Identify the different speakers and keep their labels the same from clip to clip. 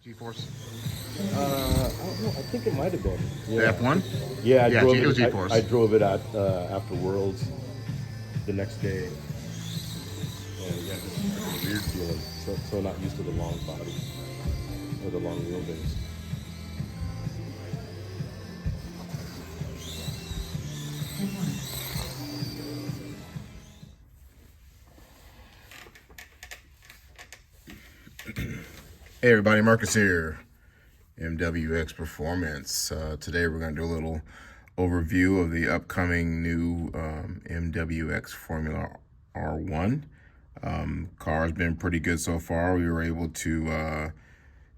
Speaker 1: G-Force?
Speaker 2: I don't know. I think it might have been.
Speaker 1: The
Speaker 2: Yeah.
Speaker 1: F1?
Speaker 2: Yeah, I
Speaker 1: Yeah,
Speaker 2: drove
Speaker 1: it was
Speaker 2: it. I
Speaker 1: G-Force.
Speaker 2: drove it at after Worlds the next day, and yeah, just like a weird feeling. So not used to the long body or the long wheelbase.
Speaker 1: Hey everybody, Marcus here, MWX Performance. Today we're going to do a little overview of the upcoming new MWX Formula R1. Car's been pretty good so far. We were able to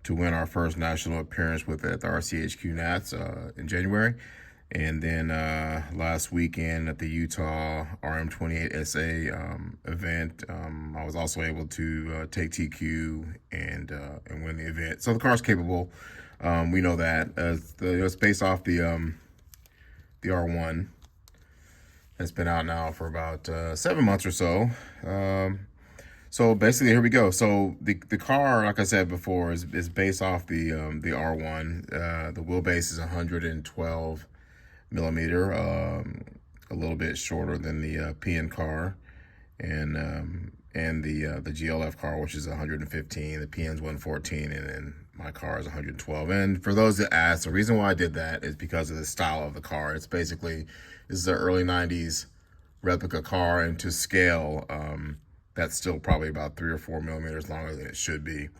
Speaker 1: win our first national appearance with it at the RCHQ Nats in January. And then last weekend at the Utah RM28SA event, I was also able to take TQ and win the event. So the car's capable. We know that. It's based off the R1 that's been out now for about 7 months or so. So basically, here we go. So the car, like I said before, is based off the R1. The wheelbase is 112 millimeter, a little bit shorter than the PN car, and the GLF car, which is 115. The PN's 114, and then my car is 112. And for those that ask, the reason why I did that is because of the style of the car. It's basically, this is an early 90s replica car, and to scale, that's still probably about 3 or 4 millimeters longer than it should be.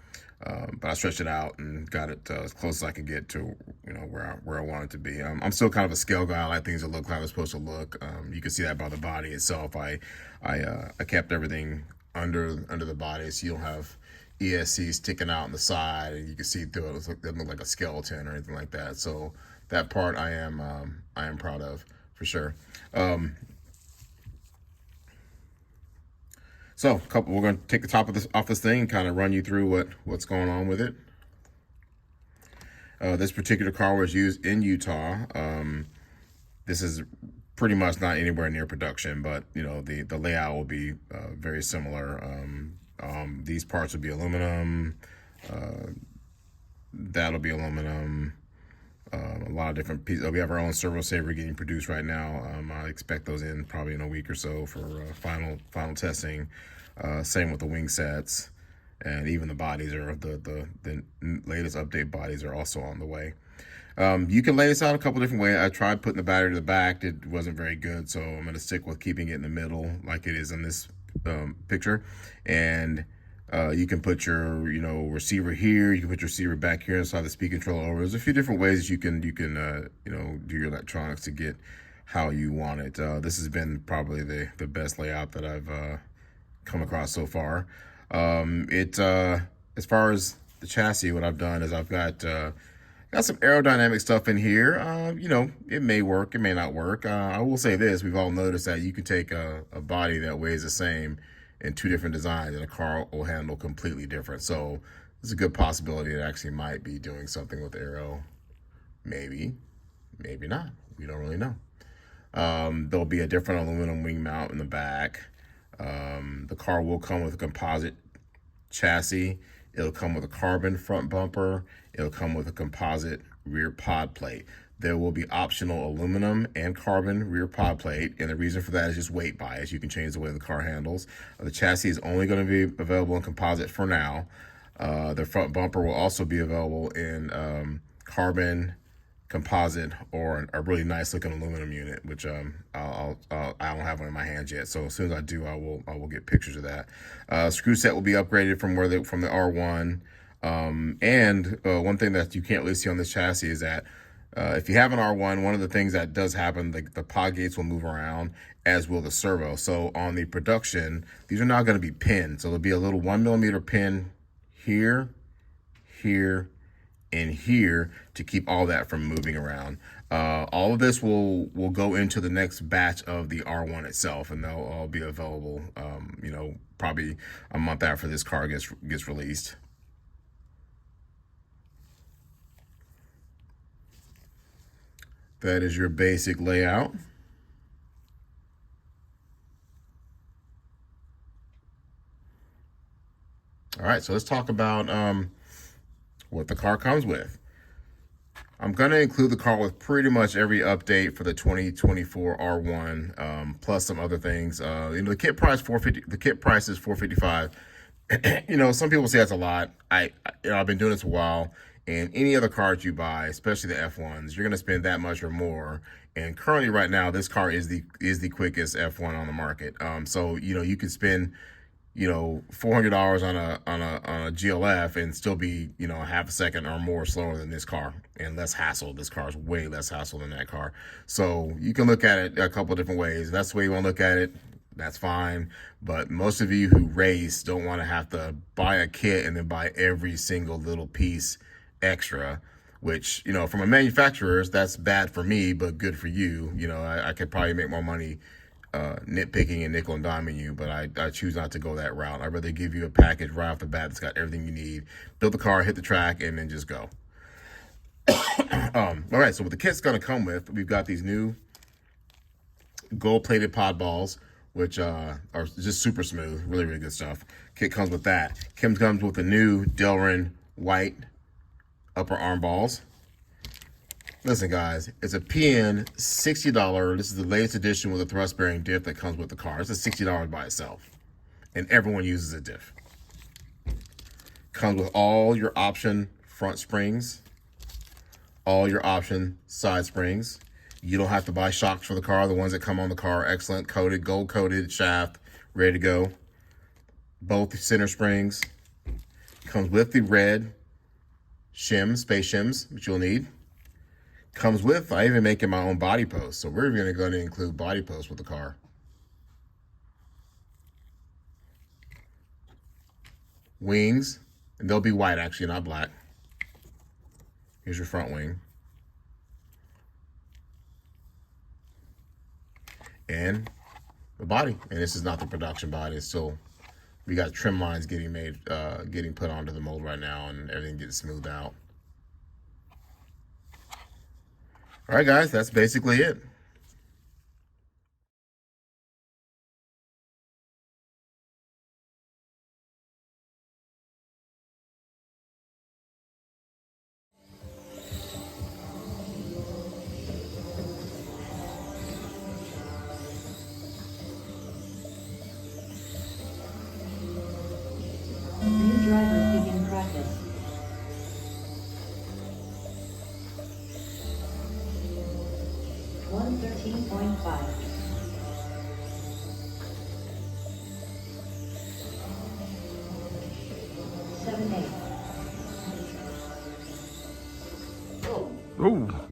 Speaker 1: But I stretched it out and got it as close as I could get to, where I want it to be. I'm still kind of a scale guy. I like things to look how they're supposed to look. You can see that by the body itself. I kept everything under the body, so you don't have ESC sticking out on the side, and you can see through it. It doesn't look like a skeleton or anything like that. So that part I am proud of for sure. So, we're going to take the top of this off this thing and kind of run you through what's going on with it. This particular car was used in Utah. This is pretty much not anywhere near production, but the layout will be very similar. These parts will be aluminum. That'll be aluminum. A lot of different pieces. We have our own servo saver getting produced right now. I expect those in probably in a week or so for final testing. Same with the wing sets, and even the bodies are the latest update bodies are also on the way. You can lay this out a couple different ways. I tried putting the battery to the back. It wasn't very good, so I'm going to stick with keeping it in the middle like it is in this picture. And you can put your receiver here. You can put your receiver back here inside the speed controller over. There's a few different ways you can do your electronics to get how you want it. This has been probably the best layout that I've come across so far. As far as the chassis, what I've done is I've got some aerodynamic stuff in here. It may work, it may not work. I will say this: we've all noticed that you can take a body that weighs the same in two different designs, and a car will handle completely different. So there's a good possibility it actually might be doing something with aero. Maybe, maybe not. We don't really know. There'll be a different aluminum wing mount in the back. The car will come with a composite chassis. It'll come with a carbon front bumper. It'll come with a composite rear pod plate. There will be optional aluminum and carbon rear pod plate, and the reason for that is just weight bias. You can change the way the car handles. The chassis is only going to be available in composite for now. The front bumper will also be available in carbon, composite, or a really nice looking aluminum unit, which I don't have one in my hands yet. So as soon as I do, I will get pictures of that. Screw set will be upgraded from the R1. And one thing that you can't really see on this chassis is that if you have an R1, one of the things that does happen, the pod gates will move around, as will the servo. So on the production, these are not going to be pinned. So there'll be a little 1 millimeter pin here, here, and here to keep all that from moving around. All of this will go into the next batch of the R1 itself, and they'll all be available, probably a month after this car gets released. That is your basic layout. All right, so let's talk about what the car comes with. I'm going to include the car with pretty much every update for the 2024 R1, plus some other things. The kit price $450. The kit price is $455. Some people say that's a lot. I've been doing this a while, and any other cars you buy, especially the F1s, you're going to spend that much or more. And currently, right now, this car is the quickest F1 on the market. So you can spend $400 on a GLF and still be a half a second or more slower than this car, and less hassle. This car is way less hassle than that car. So you can look at it a couple of different ways. If that's the way you want to look at it, that's fine. But most of you who race don't want to have to buy a kit and then buy every single little piece extra, which from a manufacturer's, that's bad for me but good for you. I could probably make more money nitpicking and nickel and diming you, but I choose not to go that route. I'd rather give you a package right off the bat that's got everything you need, build the car, hit the track, and then just go. All right, so what the kit's going to come with, we've got these new gold-plated pod balls, which are just super smooth, really, really good stuff. Kit comes with that. Kim comes with the new Delrin white upper arm balls. Listen, guys, it's a PN $60. This is the latest edition with a thrust-bearing diff that comes with the car. It's a $60 by itself, and everyone uses a diff. Comes with all your option front springs, all your option side springs. You don't have to buy shocks for the car. The ones that come on the car are excellent, coated, gold-coated shaft, ready to go. Both center springs. Comes with the red shims, space shims, which you'll need. Comes with, I even making my own body post. So we're even going to include body posts with the car. Wings, and they'll be white actually, not black. Here's your front wing. And the body. And this is not the production body. It's still, we got trim lines getting made, getting put onto the mold right now, and everything gets smoothed out. All right, guys, that's basically it.
Speaker 3: New drivers begin practice. One 13.5. 7-8.
Speaker 2: Oh.